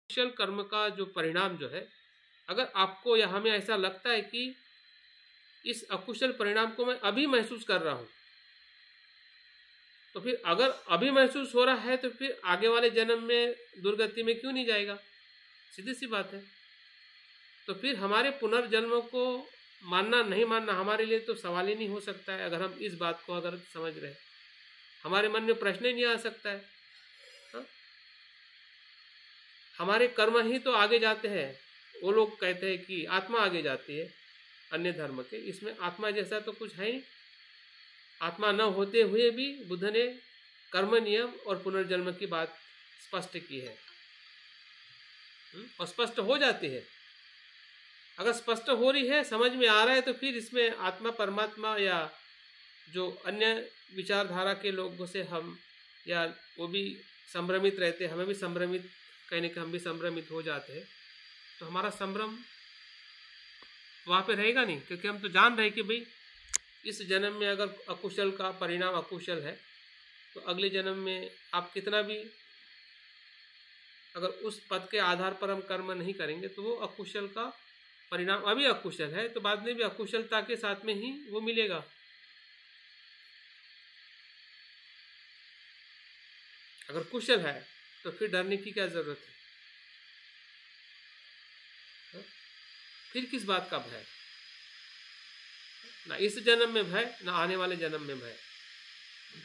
कुशल कर्म का जो परिणाम जो है, अगर आपको या हमें ऐसा लगता है कि इस अकुशल परिणाम को मैं अभी महसूस कर रहा हूं, तो फिर अगर अभी महसूस हो रहा है तो फिर आगे वाले जन्म में दुर्गति में क्यों नहीं जाएगा? सीधी सी बात है। तो फिर हमारे पुनर्जन्म को मानना नहीं मानना हमारे लिए तो सवाल ही नहीं हो सकता है। अगर हम इस बात को अगर समझ रहे, हमारे मन में प्रश्न ही नहीं आ सकता है। हा? हमारे कर्म ही तो आगे जाते हैं। वो लोग कहते हैं कि आत्मा आगे जाती है अन्य धर्म के, इसमें आत्मा जैसा तो कुछ है ही। आत्मा न होते हुए भी बुद्ध ने कर्म नियम और पुनर्जन्म की बात स्पष्ट की है, और स्पष्ट हो जाती है। अगर स्पष्ट हो रही है, समझ में आ रहा है, तो फिर इसमें आत्मा परमात्मा या जो अन्य विचारधारा के लोगों से हम या वो भी संभ्रमित रहते, हमें भी संभ्रमित, कहने के हम भी संभ्रमित हो जाते हैं, तो हमारा संभ्रम वहाँ पे रहेगा नहीं। क्योंकि हम तो जान रहे कि भाई इस जन्म में अगर अकुशल का परिणाम अकुशल है, तो अगले जन्म में आप कितना भी अगर उस पद के आधार पर हम कर्म नहीं करेंगे तो वो अकुशल का परिणाम अभी अकुशल है, तो बाद में भी अकुशलता के साथ में ही वो मिलेगा। अगर कुशल है तो फिर डरने की क्या जरूरत है? फिर किस बात का भय? ना इस जन्म में भय, ना आने वाले जन्म में भय।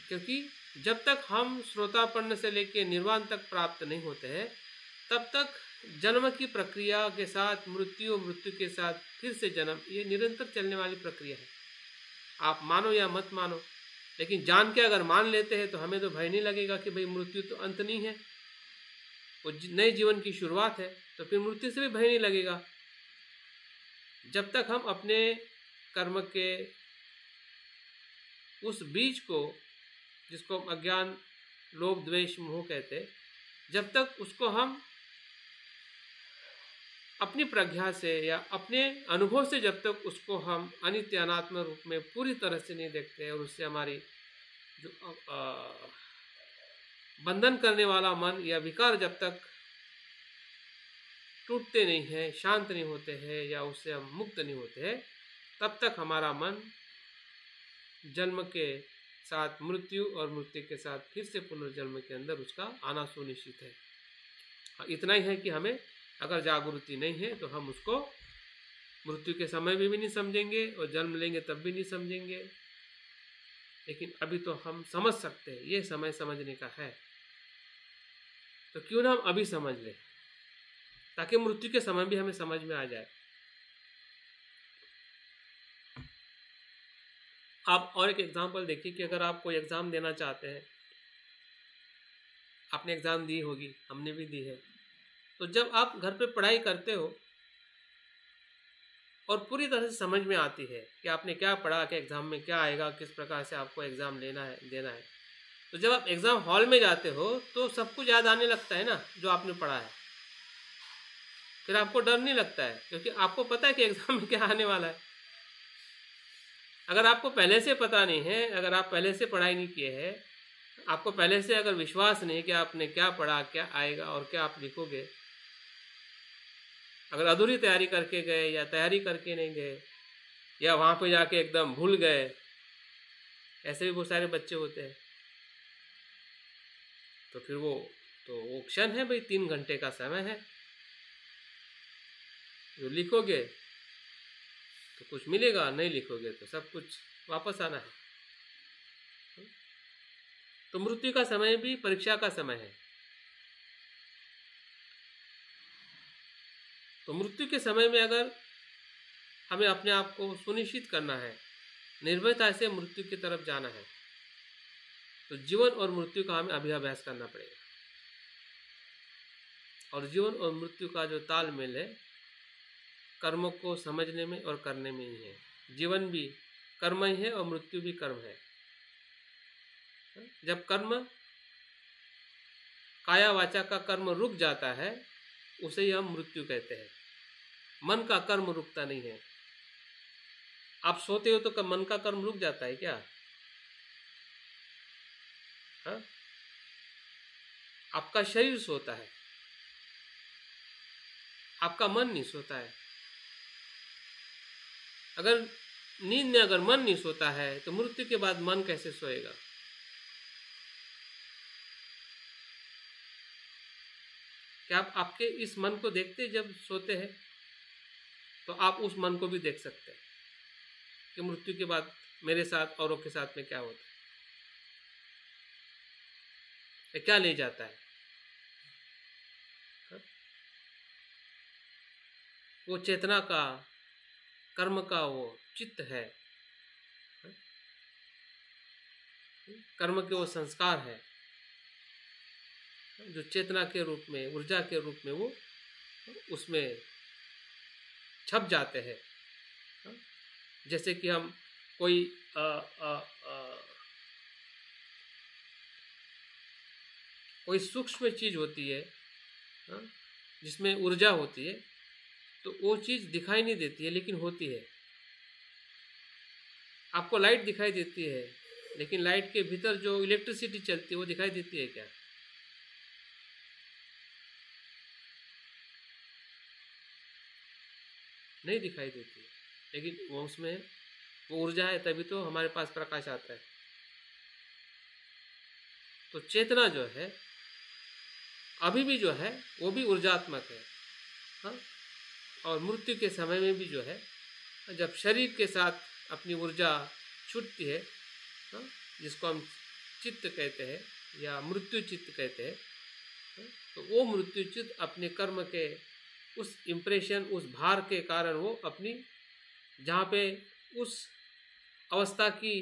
क्योंकि जब तक हम श्रोतापन्न से लेकर निर्वाण तक प्राप्त नहीं होते हैं, तब तक जन्म की प्रक्रिया के साथ मृत्यु, मृत्यु के साथ फिर से जन्म, ये निरंतर चलने वाली प्रक्रिया है। आप मानो या मत मानो, लेकिन जान के अगर मान लेते हैं तो हमें तो भय नहीं लगेगा कि भाई मृत्यु तो अंत नहीं है, वो नए जीवन की शुरुआत है। तो फिर मृत्यु से भी भय नहीं लगेगा। जब तक हम अपने कर्म के उस बीज को, जिसको हम अज्ञान, लोभ, द्वेष, मोह कहते, जब तक उसको हम अपनी प्रज्ञा से या अपने अनुभव से जब तक उसको हम अनित्य अनात्म रूप में पूरी तरह से नहीं देखते, और उससे हमारी जो बंधन करने वाला मन या विकार जब तक टूटते नहीं हैं, शांत नहीं होते हैं, या उससे हम मुक्त नहीं होते हैं, तब तक हमारा मन जन्म के साथ मृत्यु और मृत्यु के साथ फिर से पुनर्जन्म के अंदर उसका आना सुनिश्चित है। इतना ही है कि हमें अगर जागृति नहीं है तो हम उसको मृत्यु के समय में भी नहीं समझेंगे, और जन्म लेंगे तब भी नहीं समझेंगे। लेकिन अभी तो हम समझ सकते हैं, ये समय समझने का है, तो क्यों ना हम अभी समझ लें, ताकि मृत्यु के समय भी हमें समझ में आ जाए। आप और एक एग्जाम्पल देखिए कि अगर आप कोई एग्ज़ाम देना चाहते हैं, आपने एग्ज़ाम दी होगी, हमने भी दी है, तो जब आप घर पे पढ़ाई करते हो और पूरी तरह से समझ में आती है कि आपने क्या पढ़ा, कि एग्ज़ाम में क्या आएगा, किस प्रकार से आपको एग्ज़ाम लेना है, देना है, तो जब आप एग्ज़ाम हॉल में जाते हो तो सब कुछ याद आने लगता है ना, जो आपने पढ़ा है। फिर आपको डर नहीं लगता है, क्योंकि आपको पता है कि एग्ज़ाम में क्या आने वाला है। अगर आपको पहले से पता नहीं है, अगर आप पहले से पढ़ाई नहीं किए हैं, आपको पहले से अगर विश्वास नहीं कि आपने क्या पढ़ा, क्या आएगा और क्या आप लिखोगे, अगर अधूरी तैयारी करके गए या तैयारी करके नहीं गए, या वहाँ पे जाके एकदम भूल गए, ऐसे भी बहुत सारे बच्चे होते हैं, तो फिर वो क्षण है भाई, 3 घंटे का समय है, जो लिखोगे तो कुछ मिलेगा, नहीं लिखोगे तो सब कुछ वापस आना है। तो मृत्यु का समय भी परीक्षा का समय है। तो मृत्यु के समय में अगर हमें अपने आप को सुनिश्चित करना है, निर्भयता से मृत्यु की तरफ जाना है, तो जीवन और मृत्यु का हमें अभ्यास करना पड़ेगा। और जीवन और मृत्यु का जो तालमेल है, कर्म को समझने में और करने में ही है। जीवन भी कर्म ही है और मृत्यु भी कर्म है। जब कर्म, काया वाचा का कर्म रुक जाता है, उसे ही हम मृत्यु कहते हैं। मन का कर्म रुकता नहीं है। आप सोते हो तो मन का कर्म रुक जाता है क्या? हाँ? आपका शरीर सोता है, आपका मन नहीं सोता है। अगर नींद में अगर मन नहीं सोता है तो मृत्यु के बाद मन कैसे सोएगा? क्या आप आपके इस मन को देखते जब सोते हैं? तो आप उस मन को भी देख सकते हैं कि मृत्यु के बाद मेरे साथ औरों के साथ में क्या होता है, क्या ले जाता है। वो चेतना का, कर्म का वो चित्त है, कर्म के वो संस्कार है जो चेतना के रूप में, ऊर्जा के रूप में वो उसमें छप जाते हैं। जैसे कि हम कोई कोई सूक्ष्म चीज होती है जिसमें ऊर्जा होती है, तो वो चीज दिखाई नहीं देती है लेकिन होती है। आपको लाइट दिखाई देती है लेकिन लाइट के भीतर जो इलेक्ट्रिसिटी चलती है वो दिखाई देती है क्या? नहीं दिखाई देती है, लेकिन वो उसमें वो ऊर्जा है, तभी तो हमारे पास प्रकाश आता है। तो चेतना जो है अभी भी जो है वो भी ऊर्जात्मक है। हाँ, और मृत्यु के समय में भी जो है, जब शरीर के साथ अपनी ऊर्जा छूटती है, जिसको हम चित्त कहते हैं या मृत्यु चित्त कहते हैं, तो वो मृत्यु चित्त अपने कर्म के उस इम्प्रेशन, उस भार के कारण वो अपनी जहाँ पे उस अवस्था की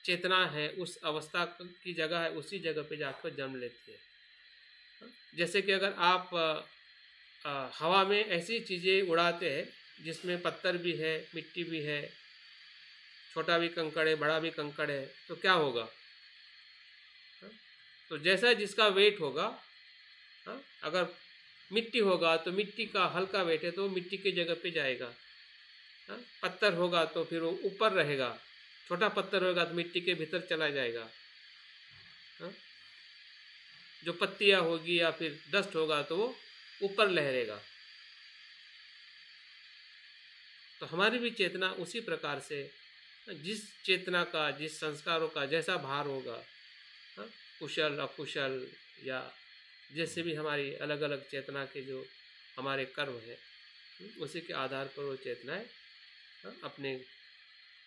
चेतना है, उस अवस्था की जगह है, उसी जगह पे जाकर जन्म लेती है। जैसे कि अगर आप हवा में ऐसी चीज़ें उड़ाते हैं जिसमें पत्थर भी है, मिट्टी भी है, छोटा भी कंकड़ है, बड़ा भी कंकड़ है, तो क्या होगा? तो जैसा जिसका वेट होगा, अगर मिट्टी होगा तो मिट्टी का हल्का वेट है तो मिट्टी की जगह पे जाएगा। पत्थर होगा तो फिर वो ऊपर रहेगा, छोटा पत्थर होगा तो मिट्टी के भीतर चला जाएगा। जो पत्तियां होगी या फिर डस्ट होगा तो वो ऊपर लहरेगा। तो हमारी भी चेतना उसी प्रकार से, जिस चेतना का, जिस संस्कारों का जैसा भार होगा, कुशल अकुशल या जैसे भी हमारी अलग अलग चेतना के जो हमारे कर्म है, उसी के आधार पर वो चेतनाएं अपने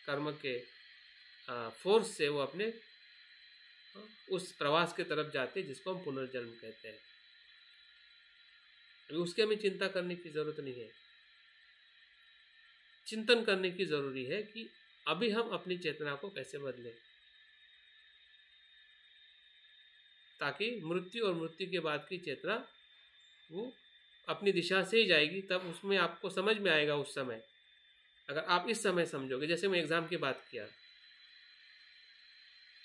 कर्म के फोर्स से वो अपने उस प्रवास के तरफ जाते हैं जिसको हम पुनर्जन्म कहते हैं। अभी उसके हमें चिंता करने की जरूरत नहीं है। चिंतन करने की जरूरी है कि अभी हम अपनी चेतना को कैसे बदलें, ताकि मृत्यु और मृत्यु के बाद की चेतना वो अपनी दिशा से ही जाएगी। तब उसमें आपको समझ में आएगा उस समय। अगर आप इस समय समझोगे, जैसे मैं एग्जाम की बात किया,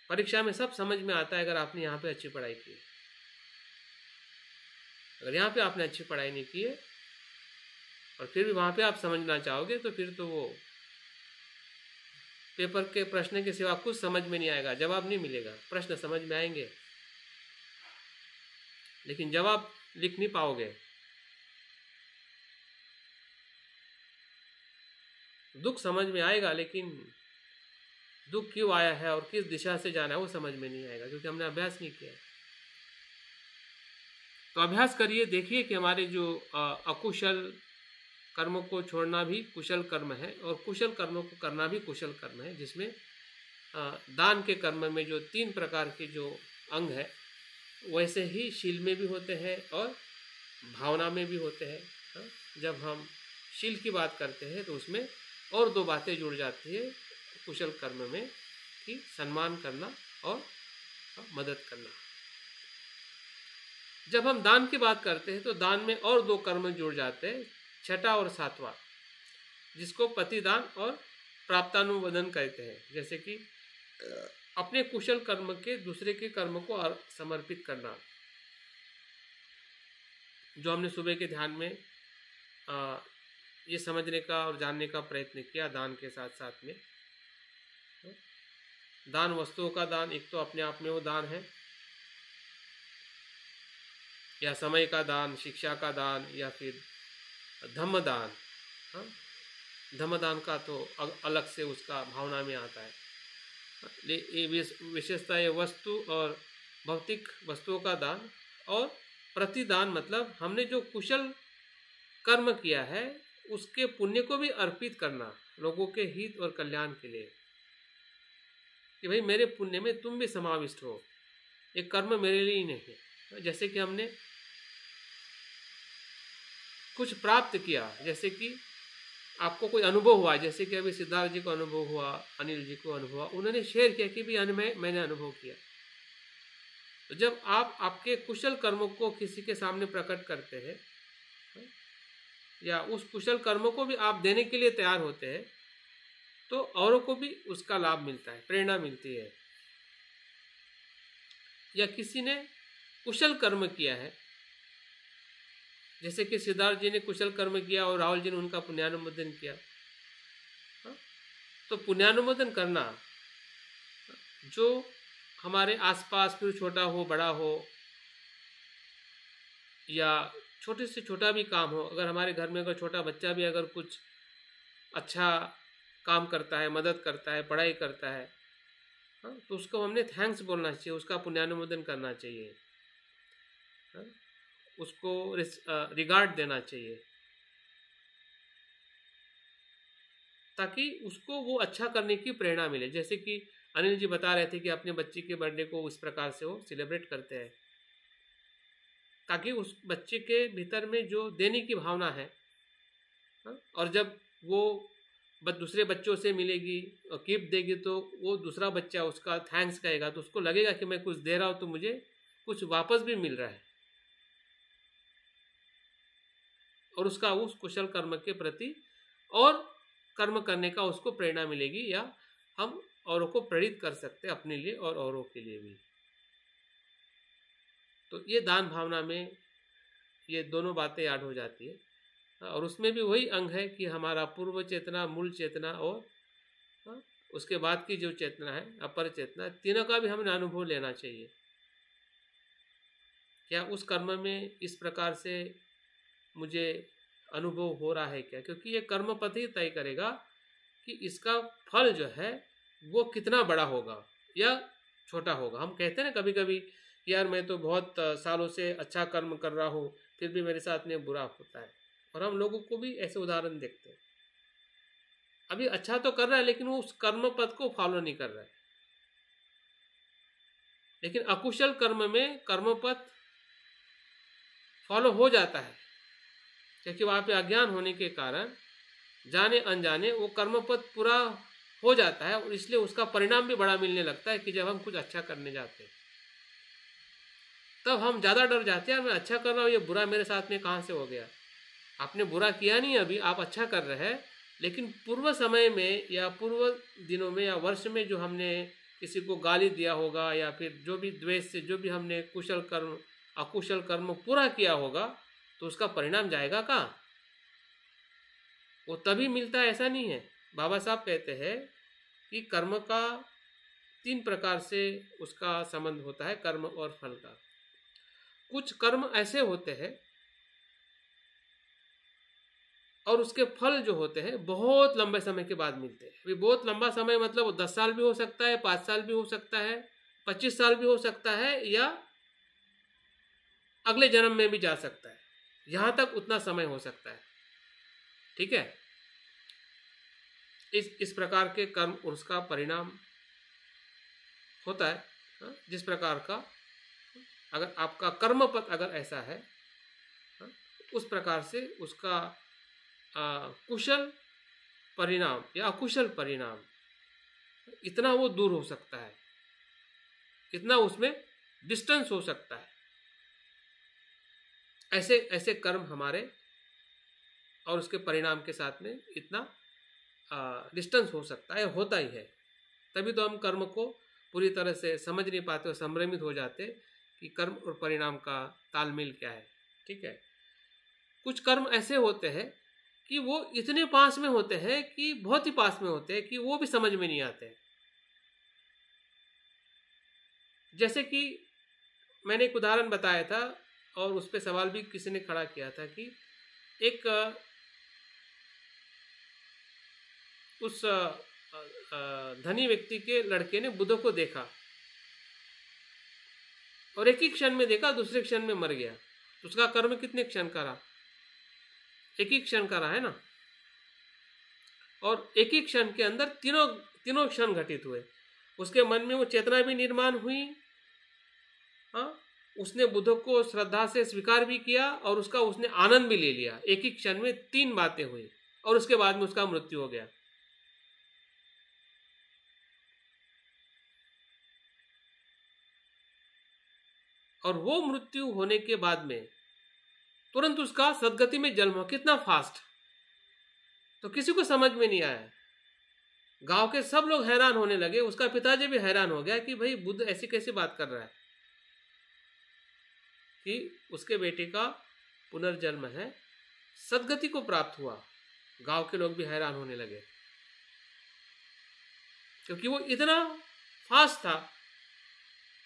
परीक्षा में सब समझ में आता है अगर आपने यहाँ पे अच्छी पढ़ाई की। अगर यहाँ पे आपने अच्छी पढ़ाई नहीं की है और फिर भी वहाँ पे आप समझना चाहोगे तो फिर तो वो पेपर के प्रश्न के सिवा कुछ समझ में नहीं आएगा, जवाब नहीं मिलेगा। प्रश्न समझ में आएंगे लेकिन जवाब लिख नहीं पाओगे। दुख समझ में आएगा लेकिन दुख क्यों आया है और किस दिशा से जाना है वो समझ में नहीं आएगा, क्योंकि हमने अभ्यास नहीं किया। तो अभ्यास करिए, देखिए कि हमारे जो अकुशल कर्मों को छोड़ना भी कुशल कर्म है और कुशल कर्मों को करना भी कुशल कर्म है, जिसमें दान के कर्म में जो 3 प्रकार के जो अंग है वैसे ही शील में भी होते हैं और भावना में भी होते हैं। जब हम शील की बात करते हैं तो उसमें और 2 बातें जुड़ जाती है कुशल कर्म में, कि सम्मान करना और मदद करना। जब हम दान की बात करते हैं तो दान में और 2 कर्म जुड़ जाते हैं, 6वां और 7वां, जिसको पतिदान और प्राप्तानुमोदन कहते हैं। जैसे कि अपने कुशल कर्म के दूसरे के कर्म को समर्पित करना, जो हमने सुबह के ध्यान में ये समझने का और जानने का प्रयत्न किया। दान के साथ साथ में दान, वस्तुओं का दान, एक तो अपने आप में वो दान है, या समय का दान, शिक्षा का दान, या फिर धम्मदान, हाँ, धम्मदान का तो अलग से उसका भावना में आता है। ये विशेषता ये वस्तु और भौतिक वस्तुओं का दान, और प्रतिदान मतलब हमने जो कुशल कर्म किया है उसके पुण्य को भी अर्पित करना लोगों के हित और कल्याण के लिए, कि भाई मेरे पुण्य में तुम भी समाविष्ट हो, ये कर्म मेरे लिए ही नहीं है। जैसे कि हमने कुछ प्राप्त किया, जैसे कि आपको कोई अनुभव हुआ, जैसे कि अभी सिद्धार्थ जी को अनुभव हुआ, अनिल जी को अनुभव हुआ, उन्होंने शेयर किया कि भी मैंने अनुभव किया। तो जब आप आपके कुशल कर्मों को किसी के सामने प्रकट करते हैं या उस कुशल कर्मों को भी आप देने के लिए तैयार होते हैं, तो औरों को भी उसका लाभ मिलता है, प्रेरणा मिलती है। या किसी ने कुशल कर्म किया है, जैसे कि सिद्धार्थ जी ने कुशल कर्म किया और राहुल जी ने उनका पुण्यानुमोदन किया, तो पुण्यानुमोदन करना जो हमारे आसपास फिर छोटा हो बड़ा हो या छोटे से छोटा भी काम हो, अगर हमारे घर में अगर छोटा बच्चा भी अगर कुछ अच्छा काम करता है, मदद करता है, पढ़ाई करता है, तो उसको हमने थैंक्स बोलना चाहिए, उसका पुण्यानुमोदन करना चाहिए, उसको रिगार्ड देना चाहिए, ताकि उसको वो अच्छा करने की प्रेरणा मिले। जैसे कि अनिल जी बता रहे थे कि अपने बच्चे के बर्थडे को उस प्रकार से वो सेलिब्रेट करते हैं, ताकि उस बच्चे के भीतर में जो देने की भावना है, और जब वो दूसरे बच्चों से मिलेगी और गिफ्ट देगी तो वो दूसरा बच्चा उसका थैंक्स कहेगा, तो उसको लगेगा कि मैं कुछ दे रहा हूँ तो मुझे कुछ वापस भी मिल रहा है, और उसका उस कुशल कर्म के प्रति और कर्म करने का उसको प्रेरणा मिलेगी, या हम औरों को प्रेरित कर सकते हैं अपने लिए और औरों के लिए भी। तो ये दान भावना में ये दोनों बातें ऐड हो जाती है, और उसमें भी वही अंग है कि हमारा पूर्व चेतना, मूल चेतना और उसके बाद की जो चेतना है अपर चेतना, तीनों का भी हमें अनुभव लेना चाहिए। क्या उस कर्म में इस प्रकार से मुझे अनुभव हो रहा है क्या, क्योंकि ये कर्म पथ ही तय करेगा कि इसका फल जो है वो कितना बड़ा होगा या छोटा होगा। हम कहते हैं ना कभी कभी, यार मैं तो बहुत सालों से अच्छा कर्म कर रहा हूँ फिर भी मेरे साथ में बुरा होता है, और हम लोगों को भी ऐसे उदाहरण देखते हैं। अभी अच्छा तो कर रहा है लेकिन वो उस कर्म पथ को फॉलो नहीं कर रहा है, लेकिन अकुशल कर्म में कर्म पथ फॉलो हो जाता है, क्योंकि वहाँ पे अज्ञान होने के कारण जाने अनजाने वो कर्म पथ पूरा हो जाता है, और इसलिए उसका परिणाम भी बड़ा मिलने लगता है कि जब हम कुछ अच्छा करने जाते हैं तब हम ज़्यादा डर जाते हैं, मैं अच्छा कर रहा हूँ, ये बुरा मेरे साथ में कहाँ से हो गया। आपने बुरा किया नहीं, अभी आप अच्छा कर रहे हैं, लेकिन पूर्व समय में या पूर्व दिनों में या वर्ष में जो हमने किसी को गाली दिया होगा, या फिर जो भी द्वेष से जो भी हमने कुशल कर्म अकुशल कर्म पूरा किया होगा, तो उसका परिणाम जाएगा कहाँ, वो तभी मिलता है, ऐसा नहीं है। बाबा साहब कहते हैं कि कर्म का 3 प्रकार से उसका संबंध होता है, कर्म और फल का। कुछ कर्म ऐसे होते हैं और उसके फल जो होते हैं बहुत लंबे समय के बाद मिलते हैं। अभी बहुत लंबा समय मतलब वो 10 साल भी हो सकता है, 5 साल भी हो सकता है, 25 साल भी हो सकता है, या अगले जन्म में भी जा सकता है, यहाँ तक उतना समय हो सकता है। ठीक है, इस प्रकार के कर्म उसका परिणाम होता है। जिस प्रकार का अगर आपका कर्म पथ अगर ऐसा है, उस प्रकार से उसका कुशल परिणाम या अकुशल परिणाम इतना वो दूर हो सकता है, इतना उसमें डिस्टेंस हो सकता है। ऐसे ऐसे कर्म हमारे और उसके परिणाम के साथ में इतना डिस्टेंस हो सकता है, होता ही है। तभी तो हम कर्म को पूरी तरह से समझ नहीं पाते और संभ्रमित हो जाते कि कर्म और परिणाम का तालमेल क्या है। ठीक है, कुछ कर्म ऐसे होते हैं कि वो इतने पास में होते हैं कि बहुत ही पास में होते हैं कि वो भी समझ में नहीं आते। जैसे कि मैंने एक उदाहरण बताया था और उस पर सवाल भी किसी ने खड़ा किया था कि एक उस धनी व्यक्ति के लड़के ने बुद्ध को देखा और एक ही क्षण में देखा, दूसरे क्षण में मर गया। तो उसका कर्म कितने क्षण का रहा? एक ही क्षण का रहा है ना। और एक ही क्षण के अंदर तीनों क्षण घटित हुए। उसके मन में वो चेतना भी निर्माण हुई, हाँ, उसने बुद्ध को श्रद्धा से स्वीकार भी किया और उसका उसने आनंद भी ले लिया। एक ही क्षण में 3 बातें हुई और उसके बाद में उसका मृत्यु हो गया। और वो मृत्यु होने के बाद में तुरंत उसका सदगति में जन्म हो। कितना फास्ट! तो किसी को समझ में नहीं आया। गांव के सब लोग हैरान होने लगे। उसका पिताजी भी हैरान हो गया कि भाई बुद्ध ऐसी कैसी बात कर रहा है कि उसके बेटे का पुनर्जन्म है, सदगति को प्राप्त हुआ। गांव के लोग भी हैरान होने लगे क्योंकि वो इतना फास्ट था।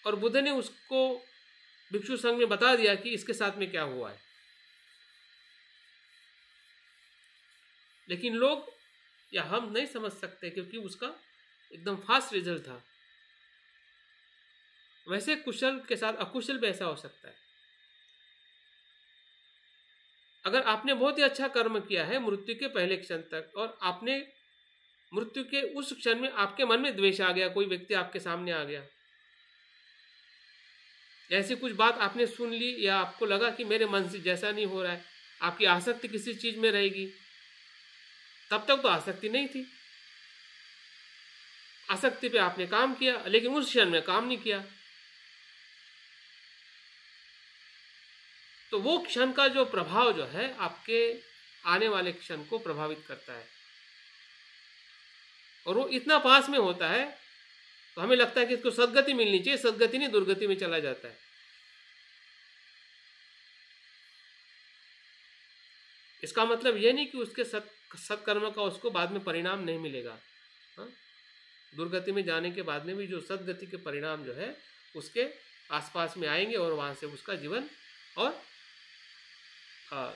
और बुद्ध ने उसको भिक्षु संघ में बता दिया कि इसके साथ में क्या हुआ है। लेकिन लोग या हम नहीं समझ सकते क्योंकि उसका एकदम फास्ट रिजल्ट था। वैसे कुशल के साथ अकुशल भी ऐसा हो सकता है। अगर आपने बहुत ही अच्छा कर्म किया है मृत्यु के पहले क्षण तक और आपने मृत्यु के उस क्षण में आपके मन में द्वेष आ गया, कोई व्यक्ति आपके सामने आ गया, ऐसी कुछ बात आपने सुन ली या आपको लगा कि मेरे मन से जैसा नहीं हो रहा है, आपकी आसक्ति किसी चीज में रहेगी। तब तक तो आसक्ति नहीं थी, आसक्ति पे आपने काम किया लेकिन उस क्षण में काम नहीं किया। तो वो क्षण का जो प्रभाव जो है आपके आने वाले क्षण को प्रभावित करता है और वो इतना पास में होता है तो हमें लगता है कि इसको सदगति मिलनी चाहिए, सदगति नहीं दुर्गति में चला जाता है। इसका मतलब यह नहीं कि उसके सत्कर्म का उसको बाद में परिणाम नहीं मिलेगा। हाँ? दुर्गति में जाने के बाद में भी जो सदगति के परिणाम जो है उसके आसपास में आएंगे और वहां से उसका जीवन और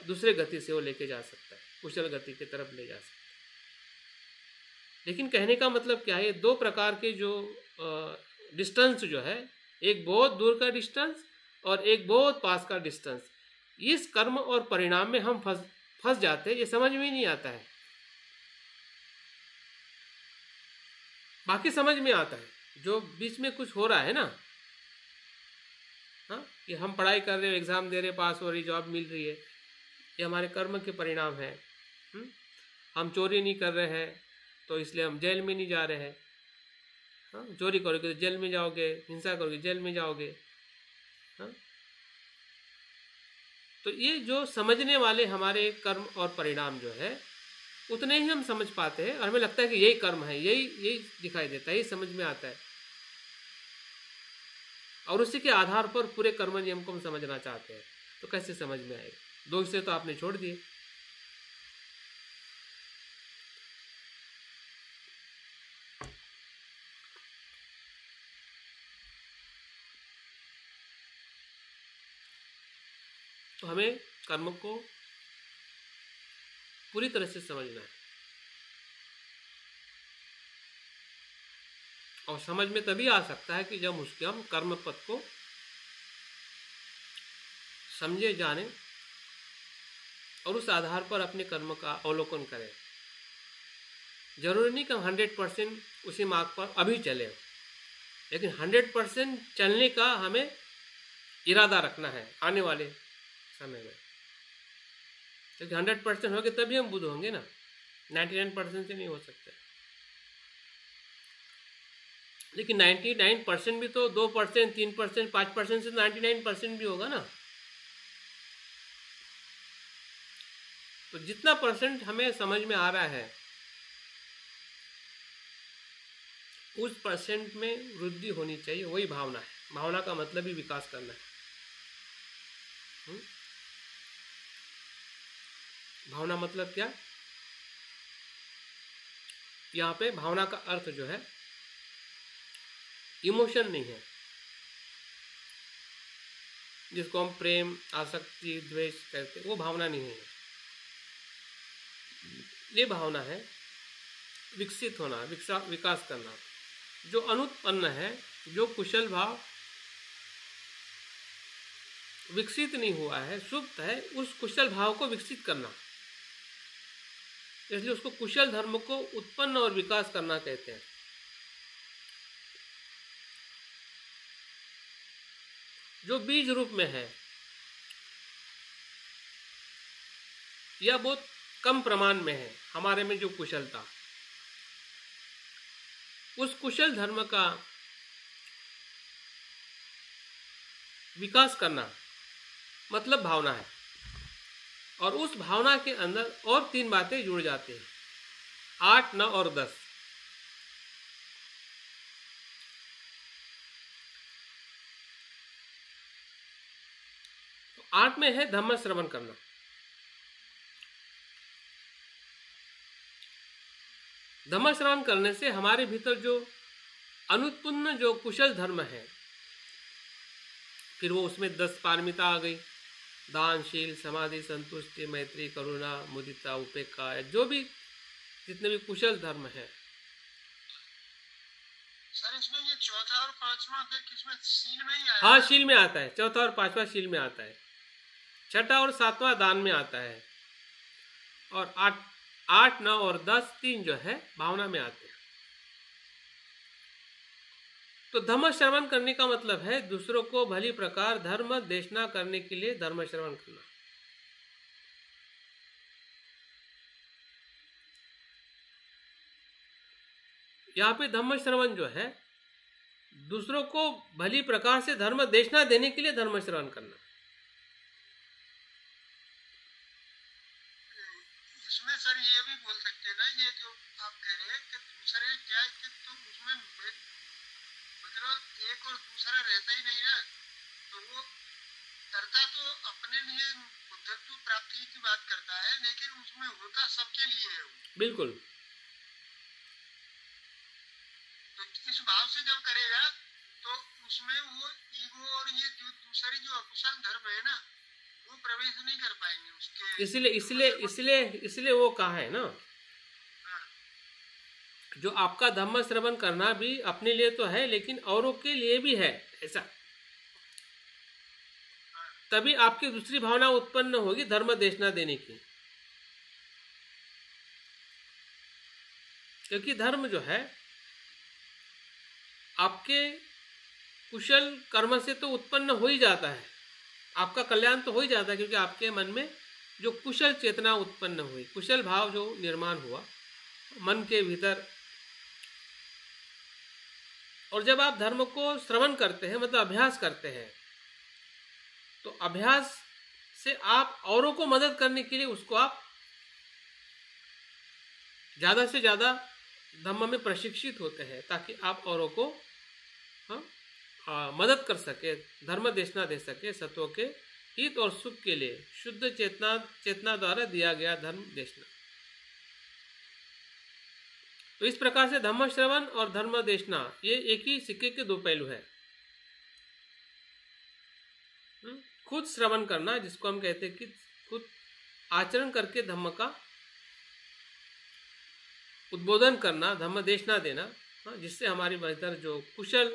दूसरे गति से वो लेके जा सकता है, कुशल गति की तरफ ले जा सकता है। लेकिन कहने का मतलब क्या है, 2 प्रकार के जो डिस्टेंस जो है, एक बहुत दूर का डिस्टेंस और एक बहुत पास का डिस्टेंस, इस कर्म और परिणाम में हम फंस जाते हैं। ये समझ में नहीं आता है। बाकी समझ में आता है जो बीच में कुछ हो रहा है ना, हाँ, कि हम पढ़ाई कर रहे हो, एग्जाम दे रहे, पास हो रही, जॉब मिल रही है, ये हमारे कर्म के परिणाम है। हम चोरी नहीं कर रहे हैं तो इसलिए हम जेल में नहीं जा रहे हैं। हाँ, चोरी करोगे तो जेल में जाओगे, हिंसा करोगे जेल में जाओगे। हाँ, तो ये जो समझने वाले हमारे कर्म और परिणाम जो है उतने ही हम समझ पाते हैं और हमें लगता है कि यही कर्म है, यही दिखाई देता है, यही समझ में आता है और उसी के आधार पर पूरे कर्म नियम को हम समझना चाहते हैं। तो कैसे समझ में आएगा? 2 हिस्से तो आपने छोड़ दिए। तो हमें कर्म को पूरी तरह से समझना है और समझ में तभी आ सकता है कि जब उसके हम कर्म पथ को समझे, जाने और उस आधार पर अपने कर्म का अवलोकन करें। जरूरी नहीं कि हम 100% उसी मार्ग पर अभी चले, लेकिन 100% चलने का हमें इरादा रखना है आने वाले समय में। क्योंकि 100% होंगे तभी हम बुद्ध होंगे ना, 99% से नहीं हो सकते। लेकिन 99% भी तो 2%, 3%, 5% से 99% भी होगा ना। तो जितना परसेंट हमें समझ में आ रहा है उस परसेंट में वृद्धि होनी चाहिए, वही भावना है। भावना का मतलब ही विकास करना है। भावना मतलब क्या? यहाँ पे भावना का अर्थ जो है इमोशन नहीं है, जिसको हम प्रेम, आसक्ति, द्वेष कहते हैं, वो भावना नहीं है। ये भावना है विकसित होना, विकास करना। जो अनुत्पन्न है, जो कुशल भाव विकसित नहीं हुआ है, सुप्त है, उस कुशल भाव को विकसित करना, इसलिए उसको कुशल धर्म को उत्पन्न और विकास करना कहते हैं। जो बीज रूप में है या बहुत कम प्रमाण में है हमारे में, जो कुशलता, उस कुशल धर्म का विकास करना मतलब भावना है। और उस भावना के अंदर और 3 बातें जुड़ जाती हैं, 8, 9 और 10। तो 8 में है धम्म श्रवण करना। धम्म श्रवण करने से हमारे भीतर जो अनुत्पन्न जो कुशल धर्म है, फिर वो उसमें 10 पारमिता आ गई, दानशील, समाधि, संतुष्टि, मैत्री, करुणा, मुदिता, उपेक्षा, जो भी जितने भी कुशल धर्म है। सर इसमें ये चौथा और पांचवा फिर किसमें, शील में ही आया? हाँ, शील में आता है। चौथा और पांचवा शील में आता है। छठा और सातवां दान में आता है। और 8, 9 और 10 3 जो है भावना में आते हैं। तो धर्म श्रवण करने का मतलब है दूसरों को भली प्रकार धर्म देशना करने के लिए धर्म श्रवण करना। यहाँ पे धर्म श्रवण जो है दूसरों को भली प्रकार से धर्म देशना देने के लिए धर्म श्रवण करना। इसमें सर ये भी बोल सकते ना, ये जो आप कह रहे हैं कि दूसरे क्या कि तो उसमें मतलब एक और दूसरा रहता ही नहीं ना, तो वो करता तो अपने लिए बुद्धत्व प्राप्ति की बात करता है, लेकिन उसमें होता सबके लिए है वो। बिल्कुल। तो इस भाव से जब करेगा तो उसमें वो ईगो और ये जो दूसरी जो अकुशल धर्म है ना, वो प्रवेश नहीं कर पाएंगे उसके। इसलिए वो कहा है ना, जो आपका धम्म श्रवण करना भी अपने लिए तो है लेकिन औरों के लिए भी है, ऐसा। तभी आपकी दूसरी भावना उत्पन्न होगी धर्म देशना देने की। क्योंकि धर्म जो है आपके कुशल कर्म से तो उत्पन्न हो ही जाता है, आपका कल्याण तो हो ही जाता है, क्योंकि आपके मन में जो कुशल चेतना उत्पन्न हुई, कुशल भाव जो निर्माण हुआ मन के भीतर। और जब आप धर्म को श्रवण करते हैं मतलब अभ्यास करते हैं, तो अभ्यास से आप औरों को मदद करने के लिए उसको आप ज़्यादा से ज़्यादा धम्म में प्रशिक्षित होते हैं, ताकि आप औरों को मदद कर सके, धर्म देशना दे सके, सत्व के हित और सुख के लिए शुद्ध चेतना द्वारा दिया गया धर्म देशना। तो इस प्रकार से धम्म श्रवण और धर्म देशना ये एक ही सिक्के के 2 पहलू है। खुद श्रवण करना, जिसको हम कहते हैं कि खुद आचरण करके धम्म का उद्बोधन करना, धम्म देशना देना, जिससे हमारी भीतर जो कुशल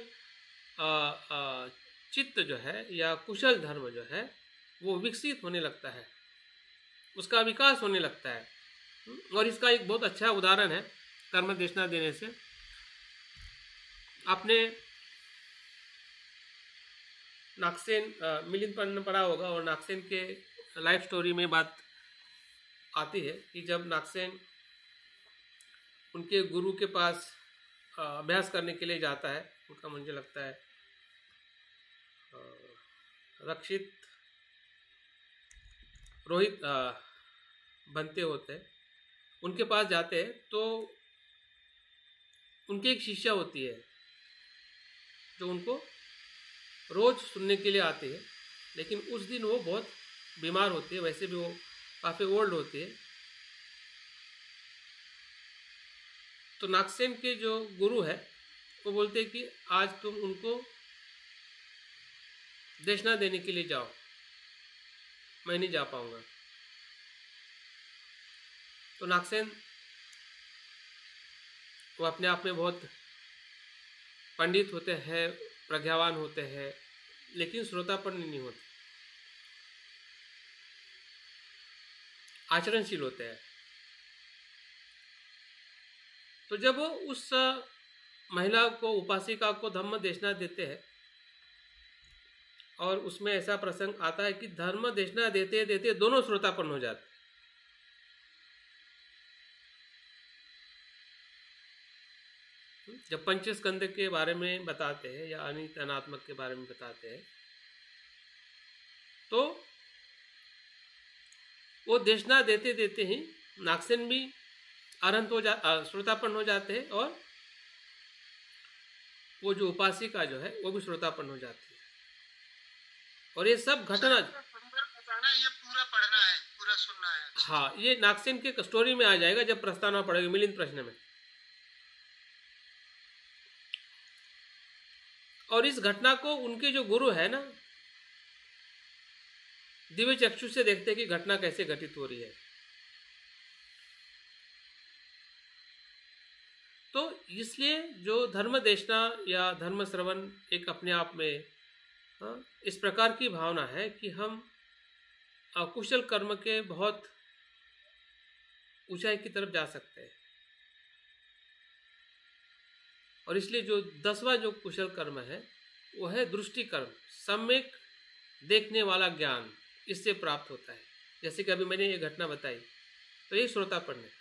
चित्त जो है या कुशल धर्म जो है वो विकसित होने लगता है, उसका विकास होने लगता है। और इसका एक बहुत अच्छा उदाहरण है धर्म देशना देने से। आपने नागसेन मिलिंद पढ़ना पढ़ा होगा, और नागसेन के लाइफ स्टोरी में बात आती है कि जब नागसेन उनके गुरु के पास अभ्यास करने के लिए जाता है, उनका मुझे लगता है रक्षित रोहित बनते होते हैं, उनके पास जाते हैं तो उनकी एक शिष्या होती है जो उनको रोज सुनने के लिए आती है, लेकिन उस दिन वो बहुत बीमार होती है, वैसे भी वो काफ़ी ओल्ड होती है। तो नागसेन के जो गुरु है वो बोलते हैं कि आज तुम उनको देशना देने के लिए जाओ, मैं नहीं जा पाऊंगा। तो नागसेन वो अपने आप में बहुत पंडित होते हैं, प्रज्ञावान होते हैं, लेकिन श्रोतापन्न नहीं होते, आचरणशील होते हैं। तो जब वो उस महिला को, उपासिका को धर्म देशना देते हैं, और उसमें ऐसा प्रसंग आता है कि धर्म देशना देते देते दोनों श्रोतापन्न हो जाते। जब पंचस्कंद के बारे में बताते हैं या अनित्य अनात्मक के बारे में बताते हैं, तो वो देशना देते देते ही नागसेन भी अरहंत हो श्रोतापन्न हो जाते हैं, और वो जो उपासिका जो है वो भी श्रोतापन्न हो जाती है। और ये सब घटना ये पूरा पढ़ना है, पूरा सुनना है। हाँ, ये नागसेन के स्टोरी में आ जाएगा जब प्रस्तावना पड़ेगी मिलिंद प्रश्न में। और इस घटना को उनके जो गुरु है ना, दिव्य चक्षु से देखते हैं कि घटना कैसे घटित हो रही है। तो इसलिए जो धर्म देशना या धर्म श्रवण एक अपने आप में इस प्रकार की भावना है कि हम अकुशल कर्म के बहुत ऊंचाई की तरफ जा सकते हैं। और इसलिए जो 10वां जो कुशल कर्म है वो है दृष्टि कर्म, सम्यक देखने वाला ज्ञान, इससे प्राप्त होता है। जैसे कि अभी मैंने ये घटना बताई, तो ये श्रोतापन्न है,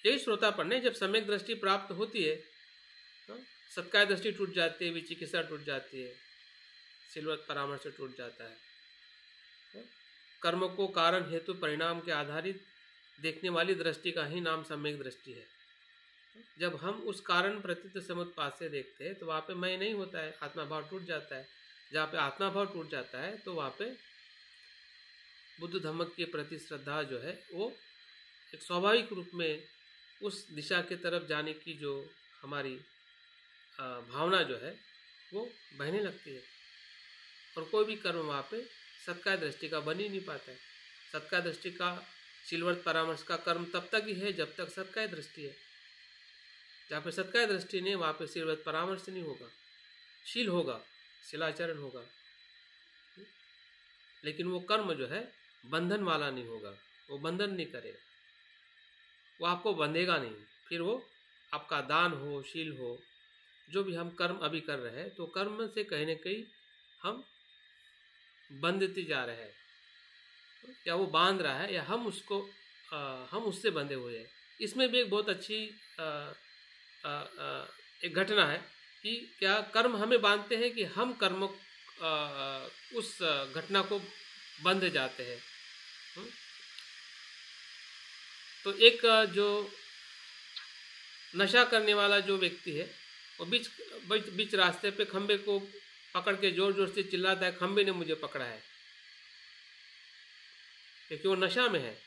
यही श्रोतापन्न है। जब सम्यक दृष्टि प्राप्त होती है, सत्काय दृष्टि टूट जाती है, विचिकित्सा टूट जाती है, सिलवत परामर्श टूट जाता है। कर्म को कारण हेतु परिणाम के आधारित देखने वाली दृष्टि का ही नाम सम्यक दृष्टि है। जब हम उस कारण प्रतीत समुत्पाद से देखते हैं तो वहाँ पे मैं नहीं होता है, आत्मा भाव टूट जाता है। जहाँ पे आत्मा भाव टूट जाता है तो वहाँ पे बुद्ध धम्म के प्रति श्रद्धा जो है वो एक स्वाभाविक रूप में उस दिशा के तरफ जाने की जो हमारी भावना जो है वो बहने लगती है। और कोई भी कर्म वहाँ पे सत्काय दृष्टि का बन ही नहीं पाता है। सत्काय दृष्टि का, सिलवर्त परामर्श का कर्म तब तक ही है जब तक सत्काय दृष्टि है। जहाँ पे सत्काय दृष्टि नहीं, वहाँ पे सिलवर्त परामर्श नहीं होगा, शील होगा, शिलाचरण होगा, लेकिन वो कर्म जो है बंधन वाला नहीं होगा, वो बंधन नहीं करेगा, वो आपको बंधेगा नहीं। फिर वो आपका दान हो, शील हो, जो भी हम कर्म अभी कर रहे हैं, तो कर्म से कहीं न कहीं हम बंधते जा रहे हैं, या वो बांध रहा है, या हम उसको हम उससे बंधे हुए हैं। इसमें भी एक बहुत अच्छी एक घटना है कि क्या कर्म हमें बांधते हैं कि हम कर्म उस घटना को बंध जाते हैं। तो एक जो नशा करने वाला जो व्यक्ति है वो बीच रास्ते पे खंबे को पकड़ के जोर जोर से चिल्लाता है, खंबे ने मुझे पकड़ा है, क्योंकि वो नशा में है।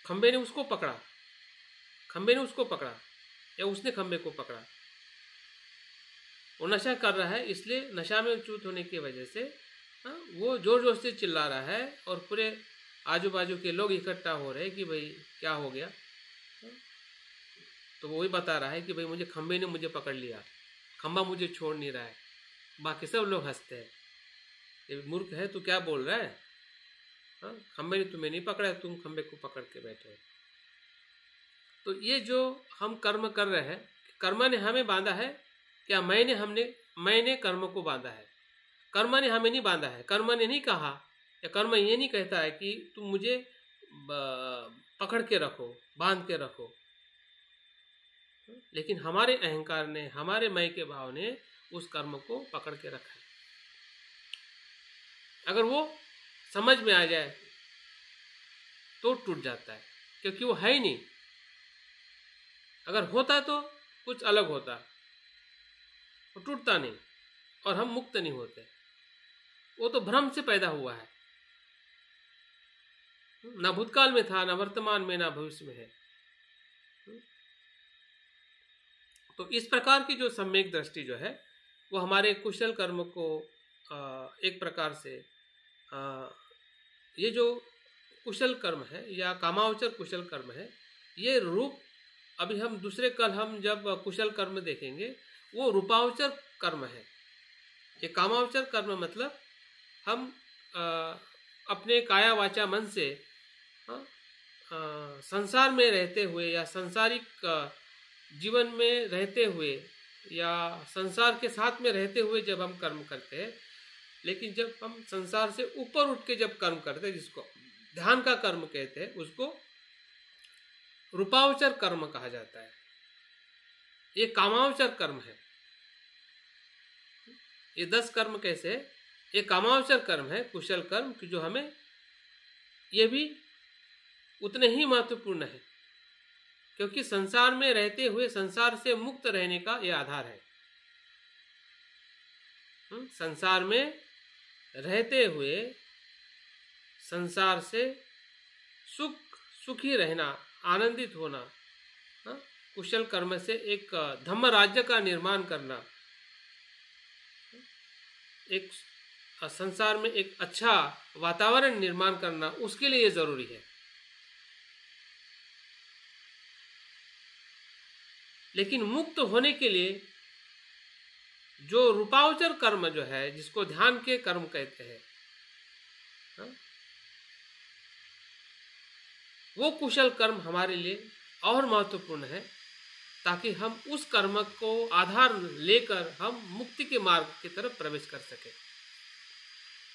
खंबे ने उसको पकड़ा, खंबे ने उसको पकड़ा, या उसने खंबे को पकड़ा। वो नशा कर रहा है, इसलिए नशा में च्युत होने की वजह से वो जोर जोर से चिल्ला रहा है, और पूरे आजू बाजू के लोग इकट्ठा हो रहे हैं कि भाई क्या हो गया। तो वही बता रहा है कि भाई मुझे खंबे ने मुझे पकड़ लिया, खंबा मुझे छोड़ नहीं रहा है। बाकी सब लोग हंसते हैं, ये मूर्ख है, तू क्या बोल रहा है, खंबे ने तुम्हें नहीं पकड़ा, तुम खंबे को पकड़ के बैठे हो। तो ये जो हम कर्म कर रहे हैं, कर्म ने हमें बांधा है, क्या मैंने कर्म को बांधा है? कर्म ने हमें नहीं बांधा है। कर्म ने नहीं कहा, या कर्म ये नहीं कहता है कि तुम मुझे पकड़ के रखो, बांध के रखो, लेकिन हमारे अहंकार ने, हमारे मैं के भाव ने उस कर्म को पकड़ के रखा है। अगर वो समझ में आ जाए तो टूट जाता है, क्योंकि वो है ही नहीं। अगर होता तो कुछ अलग होता, वो टूटता नहीं और हम मुक्त नहीं होते। वो तो भ्रम से पैदा हुआ है, ना भूतकाल में था, ना वर्तमान में, ना भविष्य में है। तो इस प्रकार की जो सम्यक दृष्टि जो है वो हमारे कुशल कर्म को एक प्रकार से ये जो कुशल कर्म है या कामावचर कुशल कर्म है, ये रूप अभी हम दूसरे कल हम जब कुशल कर्म देखेंगे वो रूपावचर कर्म है। ये कामावचर कर्म मतलब हम अपने काया वाचा मन से संसार में रहते हुए या सांसारिक जीवन में रहते हुए या संसार के साथ में रहते हुए जब हम कर्म करते हैं, लेकिन जब हम संसार से ऊपर उठ के जब कर्म करते हैं, जिसको ध्यान का कर्म कहते हैं, उसको रूपावचर कर्म कहा जाता है। ये कामावचर कर्म है। ये 10 कर्म कैसे है? ये कामावचर कर्म है, कुशल कर्म, कि जो हमें ये भी उतने ही महत्वपूर्ण है, क्योंकि संसार में रहते हुए संसार से मुक्त रहने का ये आधार है। संसार में रहते हुए संसार से सुखी रहना, आनंदित होना, कुशल कर्म से एक धम्म राज्य का निर्माण करना, एक संसार में एक अच्छा वातावरण निर्माण करना, उसके लिए ये जरूरी है। लेकिन मुक्त होने के लिए जो रूपावचर कर्म जो है, जिसको ध्यान के कर्म कहते हैं, वो कुशल कर्म हमारे लिए और महत्वपूर्ण है, ताकि हम उस कर्म को आधार लेकर हम मुक्ति के मार्ग की तरफ प्रवेश कर सके।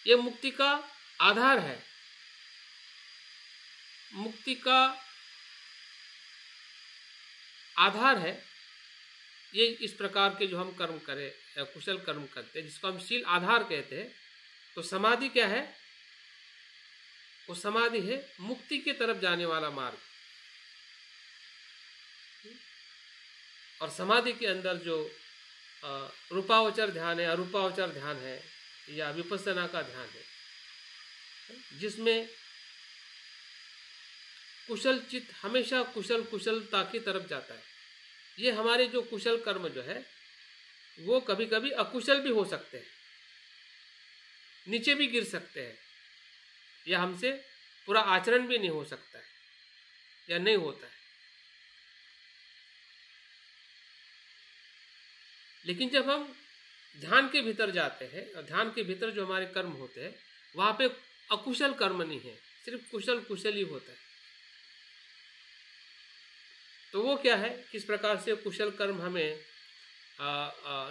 ये मुक्ति का आधार है। मुक्ति का आधार है ये इस प्रकार के जो हम कर्म करें, कुशल कर्म करते हैं, जिसको हम शील आधार कहते हैं। तो समाधि क्या है? वो समाधि है मुक्ति की तरफ जाने वाला मार्ग। और समाधि के अंदर जो रूपावचर ध्यान है, अरूपावचर ध्यान है या विपස්සना का ध्यान है, जिसमें कुशल चित्त हमेशा कुशलता की तरफ जाता है। ये हमारे जो कुशल कर्म जो है वो कभी कभी अकुशल भी हो सकते हैं, नीचे भी गिर सकते हैं, या हमसे पूरा आचरण भी नहीं हो सकता है या नहीं होता है। लेकिन जब हम ध्यान के भीतर जाते हैं, और ध्यान के भीतर जो हमारे कर्म होते हैं, वहां पे अकुशल कर्म नहीं है, सिर्फ कुशल ही होता है। तो वो क्या है, किस प्रकार से कुशल कर्म हमें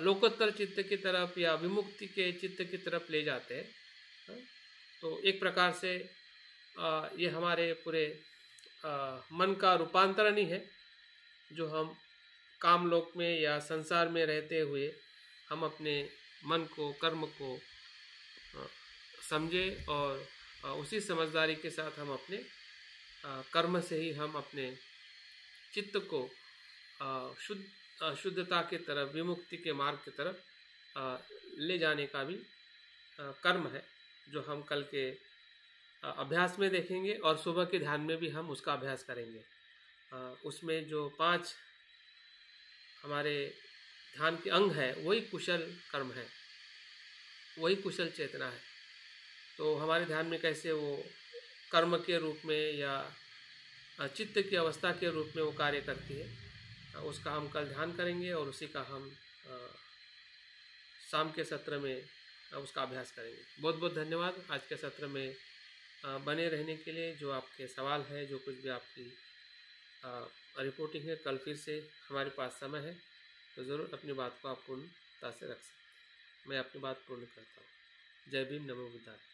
लोकोत्तर चित्त की तरफ या विमुक्ति के चित्त की तरफ ले जाते हैं। तो एक प्रकार से ये हमारे पूरे मन का रूपांतरण ही है, जो हम कामलोक में या संसार में रहते हुए हम अपने मन को, कर्म को समझे, और उसी समझदारी के साथ हम अपने कर्म से ही हम अपने चित्त को शुद्धता की तरफ, विमुक्ति के मार्ग की तरफ ले जाने का भी कर्म है, जो हम कल के अभ्यास में देखेंगे, और सुबह के ध्यान में भी हम उसका अभ्यास करेंगे। उसमें जो 5 हमारे ध्यान के अंग है, वही कुशल कर्म है, वही कुशल चेतना है। तो हमारे ध्यान में कैसे वो कर्म के रूप में या चित्त की अवस्था के रूप में वो कार्य करती है, उसका हम कल ध्यान करेंगे, और उसी का हम शाम के सत्र में उसका अभ्यास करेंगे। बहुत बहुत धन्यवाद आज के सत्र में बने रहने के लिए। जो आपके सवाल है, जो कुछ भी आपकी रिपोर्टिंग है, कल फिर से हमारे पास समय है, तो ज़रूर अपनी बात को आप पूर्णता से रख सकते हैं। मैं अपनी बात पूर्ण करता हूँ। जय भीम, नमो बुद्धाय।